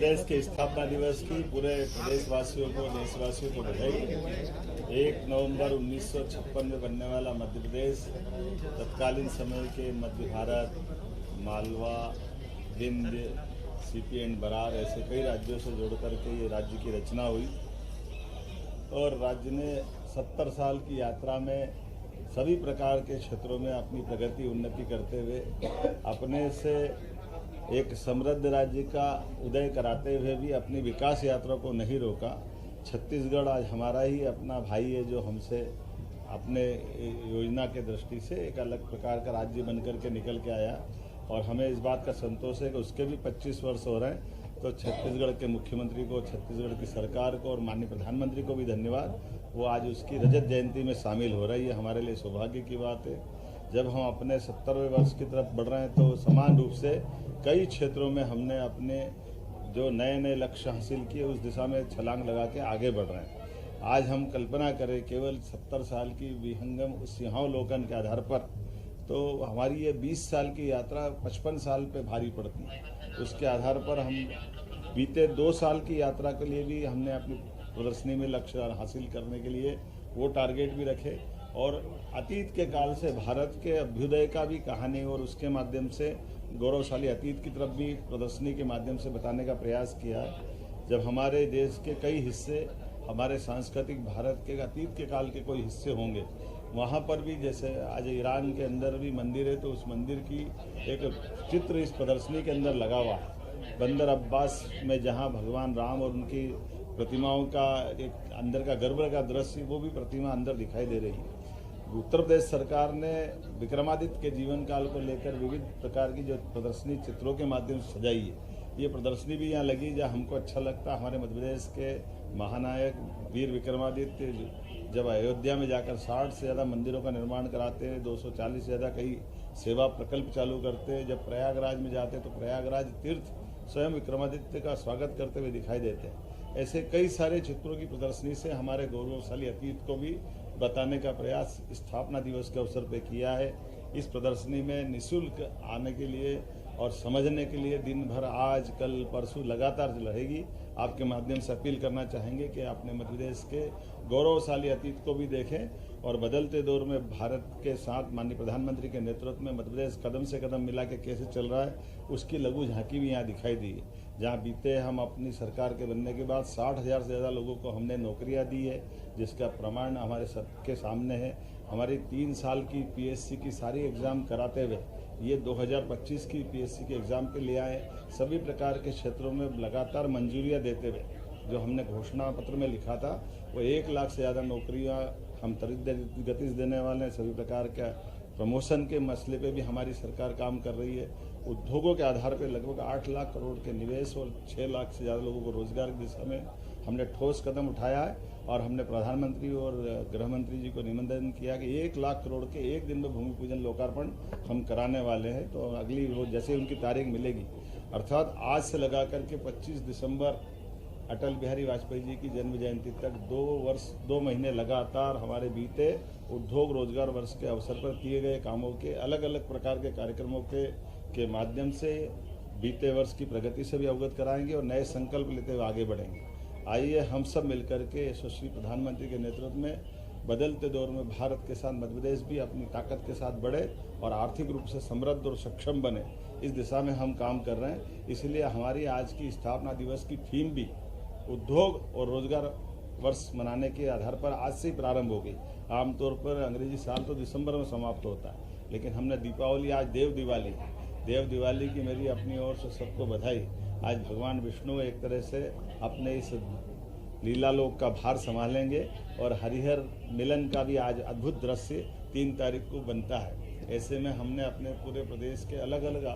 प्रदेश के स्थापना दिवस की पूरे प्रदेशवासियों को, देशवासियों को बधाई। 1 नवंबर 1956 में बनने वाला मध्य प्रदेश तत्कालीन समय के मध्य भारत, मालवा, विंध्य, सीपी एंड बरार ऐसे कई राज्यों से जोड़कर के ये राज्य की रचना हुई और राज्य ने 70 साल की यात्रा में सभी प्रकार के क्षेत्रों में अपनी प्रगति उन्नति करते हुए अपने से एक समृद्ध राज्य का उदय कराते हुए भी अपनी विकास यात्रा को नहीं रोका। छत्तीसगढ़ आज हमारा ही अपना भाई है जो हमसे अपने योजना के दृष्टि से एक अलग प्रकार का राज्य बनकर के निकल के आया और हमें इस बात का संतोष है कि उसके भी 25 वर्ष हो रहे हैं। तो छत्तीसगढ़ के मुख्यमंत्री को, छत्तीसगढ़ की सरकार को और माननीय प्रधानमंत्री को भी धन्यवाद। वो आज उसकी रजत जयंती में शामिल हो रही है, हमारे लिए सौभाग्य की बात है। जब हम अपने 70वें वर्ष की तरफ बढ़ रहे हैं तो समान रूप से कई क्षेत्रों में हमने अपने जो नए नए लक्ष्य हासिल किए उस दिशा में छलांग लगा के आगे बढ़ रहे हैं। आज हम कल्पना करें केवल 70 साल की विहंगम सिंहावलोकन के आधार पर तो हमारी ये 20 साल की यात्रा 55 साल पे भारी पड़ती है। उसके आधार पर हम बीते 2 साल की यात्रा के लिए भी हमने अपनी प्रदर्शनी में लक्ष्य हासिल करने के लिए वो टारगेट भी रखे और अतीत के काल से भारत के अभ्युदय का भी कहानी और उसके माध्यम से गौरवशाली अतीत की तरफ भी प्रदर्शनी के माध्यम से बताने का प्रयास किया है। जब हमारे देश के कई हिस्से हमारे सांस्कृतिक भारत के अतीत के काल के कोई हिस्से होंगे, वहाँ पर भी जैसे आज ईरान के अंदर भी मंदिर है तो उस मंदिर की एक चित्र इस प्रदर्शनी के अंदर लगा हुआ है। बंदर अब्बास में जहाँ भगवान राम और उनकी प्रतिमाओं का एक अंदर का गर्भ का दृश्य, वो भी प्रतिमा अंदर दिखाई दे रही है। उत्तर प्रदेश सरकार ने विक्रमादित्य के जीवन काल को लेकर विविध प्रकार की जो प्रदर्शनी चित्रों के माध्यम से सजाई है, ये प्रदर्शनी भी यहाँ लगी जहाँ हमको अच्छा लगता। हमारे मध्य प्रदेश के महानायक वीर विक्रमादित्य जब अयोध्या में जाकर 60 से ज़्यादा मंदिरों का निर्माण कराते हैं, 240 से ज़्यादा कई सेवा प्रकल्प चालू करते हैं, जब प्रयागराज में जाते हैं तो प्रयागराज तीर्थ स्वयं विक्रमादित्य का स्वागत करते हुए दिखाई देते हैं। ऐसे कई सारे चित्रों की प्रदर्शनी से हमारे गौरवशाली अतीत को भी बताने का प्रयास स्थापना दिवस के अवसर पर किया है। इस प्रदर्शनी में निःशुल्क आने के लिए और समझने के लिए दिन भर आज कल परसों लगातार रहेगी। आपके माध्यम से अपील करना चाहेंगे कि अपने मध्य प्रदेश के गौरवशाली अतीत को भी देखें और बदलते दौर में भारत के साथ माननीय प्रधानमंत्री के नेतृत्व में मध्य प्रदेश कदम से कदम मिला के कैसे चल रहा है उसकी लघु झांकी भी यहाँ दिखाई दी है। जहाँ बीते हम अपनी सरकार के बनने के बाद 60,000 से ज़्यादा लोगों को हमने नौकरियाँ दी है, जिसका प्रमाण हमारे सबके सामने है। हमारी 3 साल की पीएससी की सारी एग्ज़ाम कराते हुए ये 2025 की पीएससी के एग्ज़ाम के लिए आए। सभी प्रकार के क्षेत्रों में लगातार मंजूरियाँ देते हुए जो हमने घोषणा पत्र में लिखा था वो 1 लाख से ज़्यादा नौकरियाँ हम त्वरित गति से देने वाले हैं। सभी प्रकार का प्रमोशन के मसले पे भी हमारी सरकार काम कर रही है। उद्योगों के आधार पर लगभग 8 लाख करोड़ के निवेश और 6 लाख से ज़्यादा लोगों को रोजगार की दिशा में हमने ठोस कदम उठाया है और हमने प्रधानमंत्री और गृह मंत्री जी को निमंत्रण किया कि 1 लाख करोड़ के एक दिन में भूमि पूजन लोकार्पण हम कराने वाले हैं। तो अगली वो जैसे उनकी तारीख मिलेगी, अर्थात आज से लगा करके 25 दिसंबर अटल बिहारी वाजपेयी जी की जन्म जयंती तक 2 महीने लगातार हमारे बीते उद्योग रोजगार वर्ष के अवसर पर किए गए कामों के अलग अलग प्रकार के कार्यक्रमों के माध्यम से बीते वर्ष की प्रगति से भी अवगत कराएंगे और नए संकल्प लेते हुए आगे बढ़ेंगे। आइए हम सब मिलकर के यशस्वी प्रधानमंत्री के नेतृत्व में बदलते दौर में भारत के साथ मध्य प्रदेश भी अपनी ताकत के साथ बढ़े और आर्थिक रूप से समृद्ध और सक्षम बने, इस दिशा में हम काम कर रहे हैं। इसलिए हमारी आज की स्थापना दिवस की थीम भी उद्योग और रोजगार वर्ष मनाने के आधार पर आज से ही प्रारंभ हो गई। आमतौर पर अंग्रेजी साल तो दिसंबर में समाप्त होता है, लेकिन हमने दीपावली, आज देव दिवाली की मेरी अपनी ओर से सबको बधाई। आज भगवान विष्णु एक तरह से अपने इस लीला लोक का भार संभालेंगे और हरिहर मिलन का भी आज अद्भुत दृश्य 3 तारीख को बनता है। ऐसे में हमने अपने पूरे प्रदेश के अलग अलग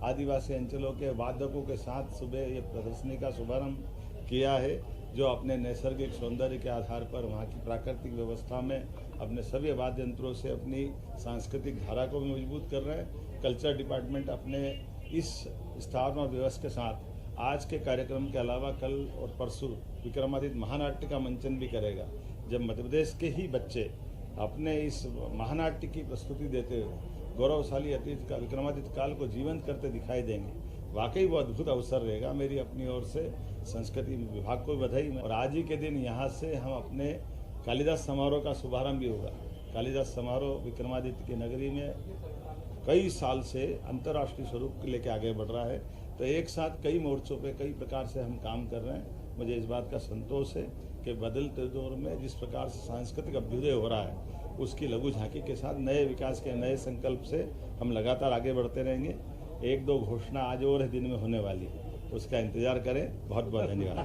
आदिवासी अंचलों के वादकों के साथ सुबह ये प्रदर्शनी का शुभारंभ किया है, जो अपने नैसर्गिक सौंदर्य के आधार पर वहाँ की प्राकृतिक व्यवस्था में अपने सभी वाद्य यंत्रों से अपनी सांस्कृतिक धारा को भी मजबूत कर रहे हैं। कल्चर डिपार्टमेंट अपने इस स्थापना दिवस के साथ आज के कार्यक्रम के अलावा कल और परसों विक्रमादित्य महानाट्य का मंचन भी करेगा, जब मध्य प्रदेश के ही बच्चे अपने इस महानाट्य की प्रस्तुति देते हुए गौरवशाली अतीत का विक्रमादित्य काल को जीवंत करते दिखाई देंगे। वाकई वो अद्भुत अवसर रहेगा। मेरी अपनी ओर से संस्कृति विभाग को बधाई। और आज ही के दिन यहाँ से हम अपने कालिदास समारोह का शुभारंभ भी होगा। कालिदास समारोह विक्रमादित्य की नगरी में कई साल से अंतर्राष्ट्रीय स्वरूप लेके आगे बढ़ रहा है। तो एक साथ कई मोर्चों पे कई प्रकार से हम काम कर रहे हैं। मुझे इस बात का संतोष है कि बदलते दौर में जिस प्रकार से सांस्कृतिक अभ्युदय हो रहा है, उसकी लघु झांकी के साथ नए विकास के नए संकल्प से हम लगातार आगे बढ़ते रहेंगे। एक दो घोषणा आज और दिन में होने वाली है, उसका इंतजार करें। बहुत बहुत धन्यवाद।